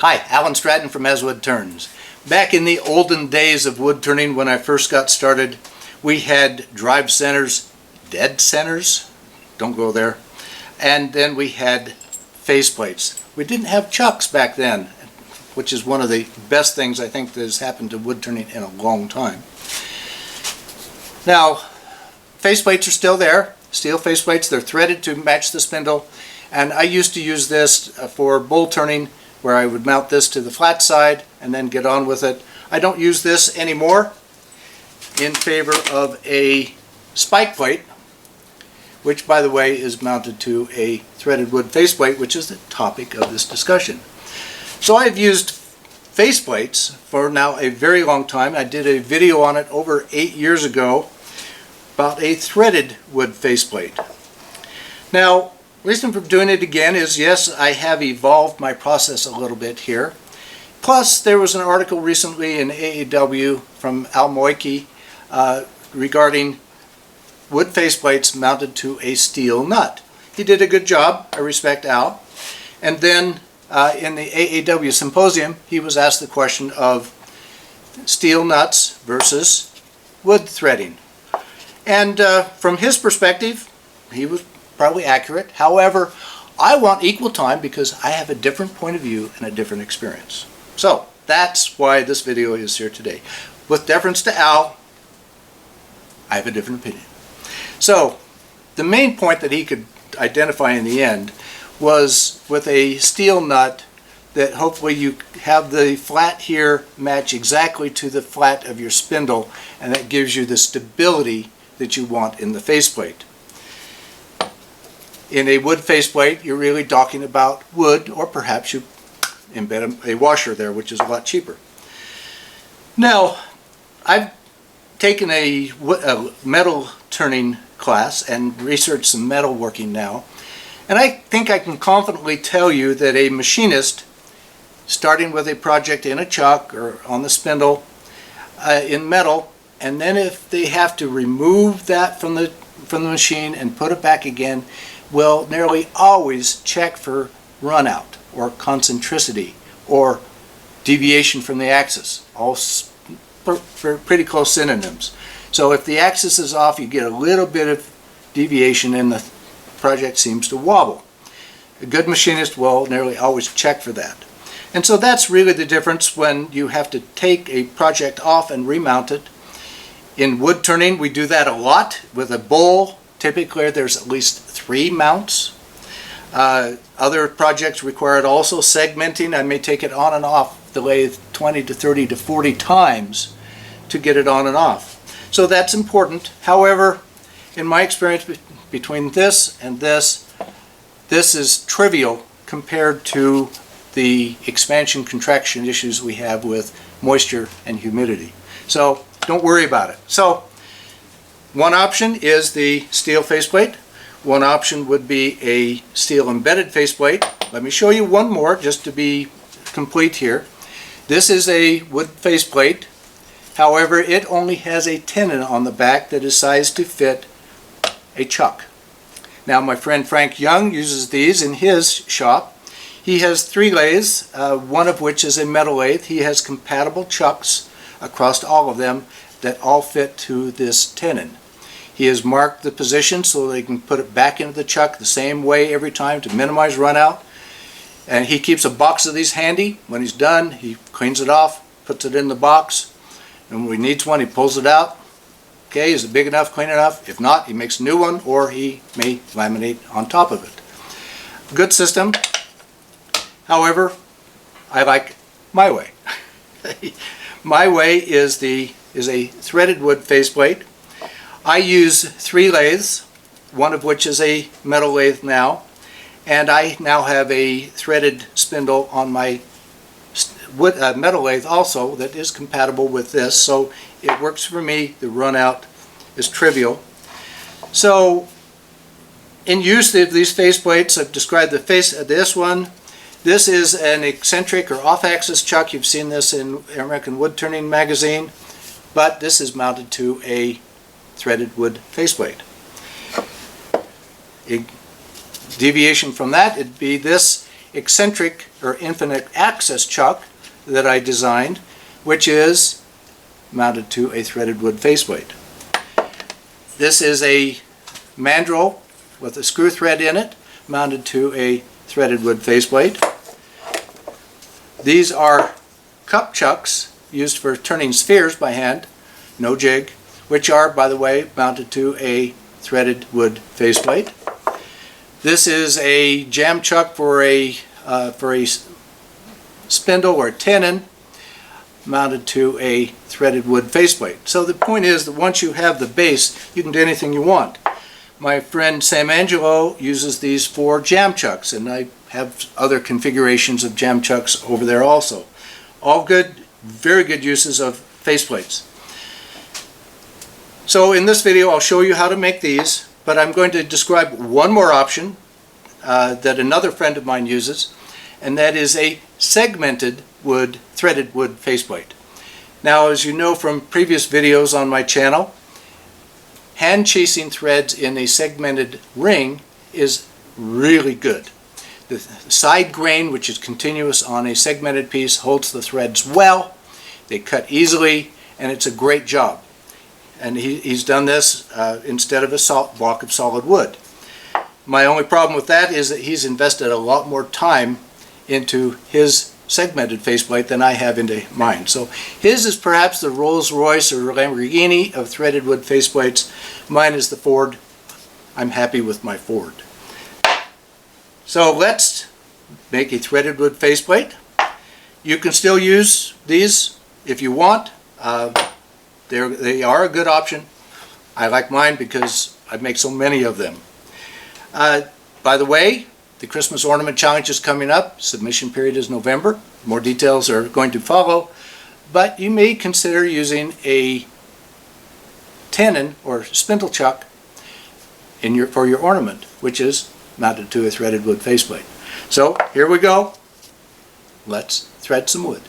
Hi, Alan Stratton from As Wood Turns. Back in the olden days of wood turning, when I first got started, we had drive centers, dead centers, don't go there, and then we had faceplates. We didn't have chucks back then, which is one of the best things I think that has happened to wood turning in a long time. Now, faceplates are still there, steel faceplates. They're threaded to match the spindle, and I used to use this for bowl turning, where I would mount this to the flat side and then get on with it. I don't use this anymore in favor of a spike plate, which by the way is mounted to a threaded wood faceplate, which is the topic of this discussion. So I've used faceplates for now a very long time. I did a video on it over 8 years ago about a threaded wood faceplate. Now, the reason for doing it again is, yes, I have evolved my process a little bit here. Plus, there was an article recently in AAW from Al Moiki regarding wood faceplates mounted to a steel nut. He did a good job. I respect Al. And then in the AAW symposium, he was asked the question of steel nuts versus wood threading. And from his perspective, he was probably accurate. However, I want equal time because I have a different point of view and a different experience. So that's why this video is here today. With deference to Al, I have a different opinion. So the main point that he could identify in the end was with a steel nut that hopefully you have the flat here match exactly to the flat of your spindle, and that gives you the stability that you want in the faceplate. In a wood faceplate, you're really talking about wood, or perhaps you embed a washer there, which is a lot cheaper. Now, I've taken a metal turning class and researched some metal working now, and I think I can confidently tell you that a machinist, starting with a project in a chuck or on the spindle in metal, and then if they have to remove that from the machine and put it back again, will nearly always check for run out or concentricity or deviation from the axis, all pretty close synonyms. So if the axis is off, you get a little bit of deviation and the project seems to wobble. A good machinist will nearly always check for that. And so that's really the difference when you have to take a project off and remount it. In wood turning, we do that a lot with a bowl. Typically, there's at least 3 mounts. Other projects require also segmenting. I may take it on and off the lathe 20 to 30 to 40 times to get it on and off. So that's important. However, in my experience between this and this is trivial compared to the expansion contraction issues we have with moisture and humidity. So don't worry about it. So one option is the steel faceplate. One option would be a steel embedded faceplate. Let me show you one more just to be complete here. This is a wood faceplate. However, it only has a tenon on the back that is sized to fit a chuck. Now my friend Frank Young uses these in his shop. He has 3 lathes, one of which is a metal lathe. He has compatible chucks across all of them that all fit to this tenon. He has marked the position so they can put it back into the chuck the same way every time to minimize run out. And he keeps a box of these handy. When he's done, he cleans it off, puts it in the box, and when he needs one, he pulls it out. Okay, is it big enough, clean enough? If not, he makes a new one, or he may laminate on top of it. Good system. However, I like my way. My way is a threaded wood faceplate. I use 3 lathes, one of which is a metal lathe now, and I now have a threaded spindle on my metal lathe also that is compatible with this, so it works for me. The run out is trivial. So in use of these faceplates, I've described this one. This is an eccentric or off-axis chuck. You've seen this in American Wood Turning magazine, but this is mounted to a threaded wood faceplate. A deviation from that, it'd be this eccentric or infinite axis chuck that I designed, which is mounted to a threaded wood faceplate. This is a mandrel with a screw thread in it mounted to a threaded wood faceplate. These are cup chucks used for turning spheres by hand, no jig, which are, by the way, mounted to a threaded wood faceplate. This is a jam chuck for a spindle or tenon mounted to a threaded wood faceplate. So the point is that once you have the base, you can do anything you want. My friend Sam Angelo uses these for jam chucks, and I have other configurations of jam chucks over there also. All good, very good uses of faceplates. So in this video I'll show you how to make these, but I'm going to describe one more option that another friend of mine uses, and that is a segmented wood, threaded wood faceplate. Now, as you know from previous videos on my channel, hand chasing threads in a segmented ring is really good. The side grain, which is continuous on a segmented piece, holds the threads well, they cut easily, and it's a great job. And he's done this instead of a block of solid wood. My only problem with that is that he's invested a lot more time into his segmented faceplate than I have into mine. So his is perhaps the Rolls-Royce or Lamborghini of threaded wood faceplates. Mine is the Ford. I'm happy with my Ford. So let's make a threaded wood faceplate. You can still use these if you want. They are a good option. I like mine because I make so many of them. By the way, the Christmas Ornament Challenge is coming up. Submission period is November. More details are going to follow. But you may consider using a tenon or spindle chuck for your ornament, which is mounted to a threaded wood faceplate. So here we go. Let's thread some wood.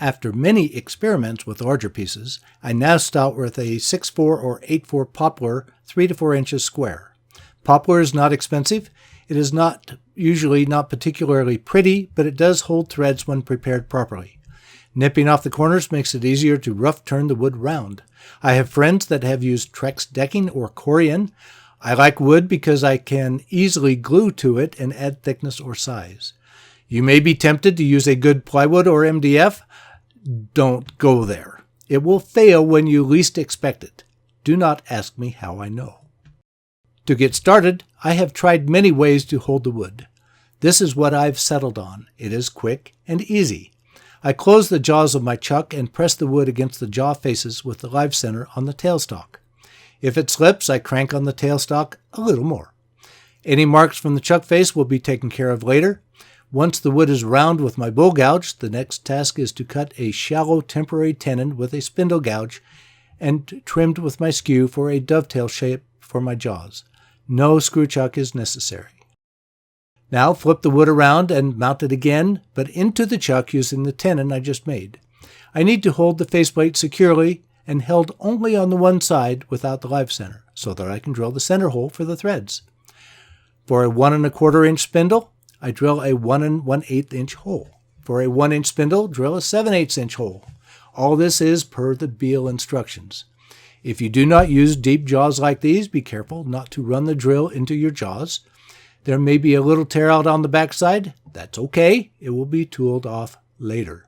After many experiments with larger pieces, I now start with a 6/4 or 8/4 poplar 3 to 4 inches square. Poplar is not expensive. It is usually not particularly pretty, but it does hold threads when prepared properly. Nipping off the corners makes it easier to rough turn the wood round. I have friends that have used Trex decking or Corian. I like wood because I can easily glue to it and add thickness or size. You may be tempted to use a good plywood or MDF. Don't go there. It will fail when you least expect it. Do not ask me how I know. To get started, I have tried many ways to hold the wood. This is what I've settled on. It is quick and easy. I close the jaws of my chuck and press the wood against the jaw faces with the live center on the tailstock. If it slips, I crank on the tailstock a little more. Any marks from the chuck face will be taken care of later. Once the wood is round with my bull gouge, the next task is to cut a shallow temporary tenon with a spindle gouge and trimmed with my skew for a dovetail shape for my jaws. No screw chuck is necessary. Now flip the wood around and mount it again, but into the chuck using the tenon I just made. I need to hold the faceplate securely and held only on the one side without the live center, so that I can drill the center hole for the threads. For a 1 1/4 inch spindle, I drill a 1 1/8 inch hole. For a 1 inch spindle, drill a 7/8 inch hole. All this is per the Beal instructions. If you do not use deep jaws like these, be careful not to run the drill into your jaws. There may be a little tear out on the backside. That's okay. It will be tooled off later.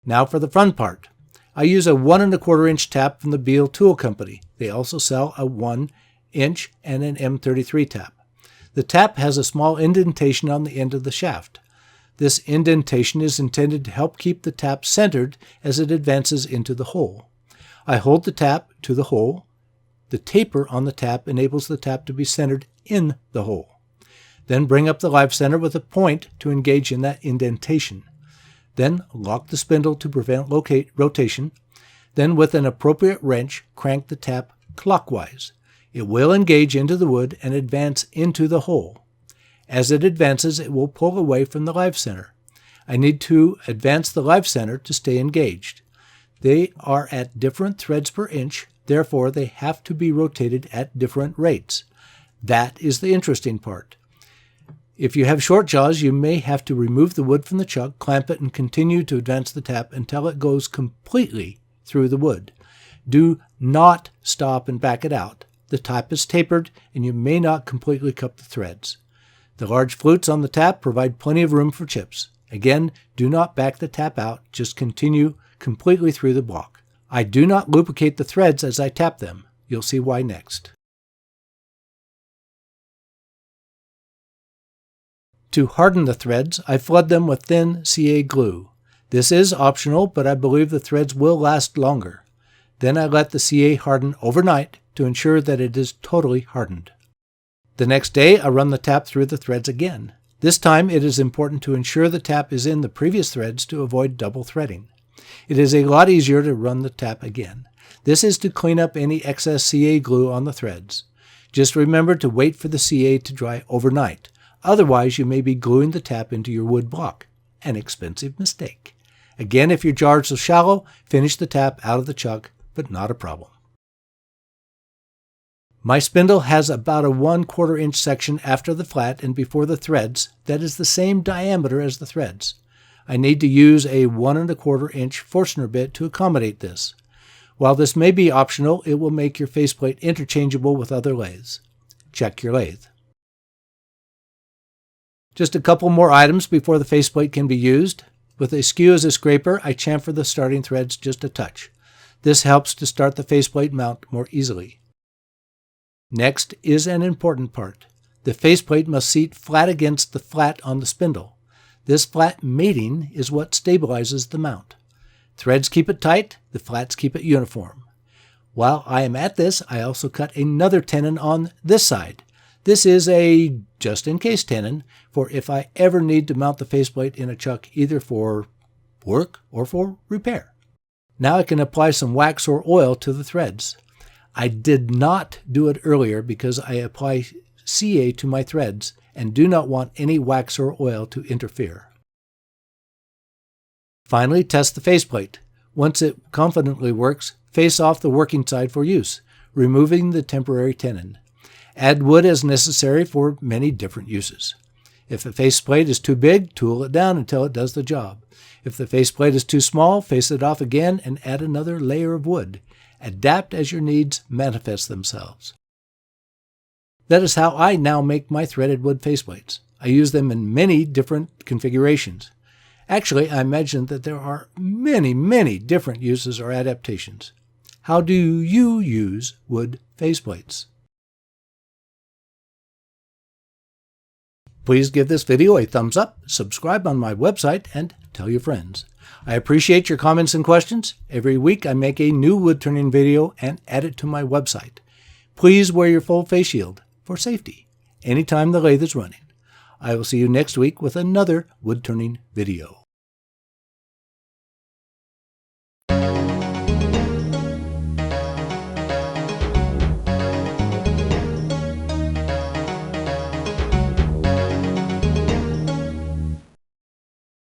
Now for the front part. I use a 1 1/4 inch tap from the Beal Tool Company. They also sell a 1 inch and an M33 tap. The tap has a small indentation on the end of the shaft. This indentation is intended to help keep the tap centered as it advances into the hole. I hold the tap to the hole. The taper on the tap enables the tap to be centered in the hole. Then bring up the live center with a point to engage in that indentation. Then lock the spindle to prevent rotation. Then with an appropriate wrench, crank the tap clockwise. It will engage into the wood and advance into the hole. As it advances, it will pull away from the live center. I need to advance the live center to stay engaged. They are at different threads per inch, therefore they have to be rotated at different rates. That is the interesting part. If you have short jaws, you may have to remove the wood from the chuck, clamp it, and continue to advance the tap until it goes completely through the wood. Do not stop and back it out. The tap is tapered, and you may not completely cut the threads. The large flutes on the tap provide plenty of room for chips. Again, do not back the tap out, just continue completely through the block. I do not lubricate the threads as I tap them. You'll see why next. To harden the threads, I flood them with thin CA glue. This is optional, but I believe the threads will last longer. Then I let the CA harden overnight to ensure that it is totally hardened. The next day, I run the tap through the threads again. This time, it is important to ensure the tap is in the previous threads to avoid double threading. It is a lot easier to run the tap again. This is to clean up any excess CA glue on the threads. Just remember to wait for the CA to dry overnight. Otherwise, you may be gluing the tap into your wood block. An expensive mistake. Again, if your jars are shallow, finish the tap out of the chuck, but not a problem. My spindle has about a 1/4 inch section after the flat and before the threads that is the same diameter as the threads. I need to use a 1 1/4 inch Forstner bit to accommodate this. While this may be optional, it will make your faceplate interchangeable with other lathes. Check your lathe. Just a couple more items before the faceplate can be used. With a skew as a scraper, I chamfer the starting threads just a touch. This helps to start the faceplate mount more easily. Next is an important part. The faceplate must seat flat against the flat on the spindle. This flat mating is what stabilizes the mount. Threads keep it tight, the flats keep it uniform. While I am at this, I also cut another tenon on this side. This is a just-in-case tenon for if I ever need to mount the faceplate in a chuck either for work or for repair. Now I can apply some wax or oil to the threads. I did not do it earlier because I apply CA to my threads and do not want any wax or oil to interfere. Finally, test the faceplate. Once it confidently works, face off the working side for use, removing the temporary tenon. Add wood as necessary for many different uses. If the faceplate is too big, tool it down until it does the job. If the faceplate is too small, face it off again and add another layer of wood. Adapt as your needs manifest themselves. That is how I now make my threaded wood faceplates. I use them in many different configurations. Actually, I imagine that there are many different uses or adaptations. How do you use wood faceplates? Please give this video a thumbs up, subscribe on my website, and tell your friends. I appreciate your comments and questions. Every week I make a new wood turning video and add it to my website. Please wear your full face shield for safety anytime the lathe is running. I will see you next week with another wood turning video.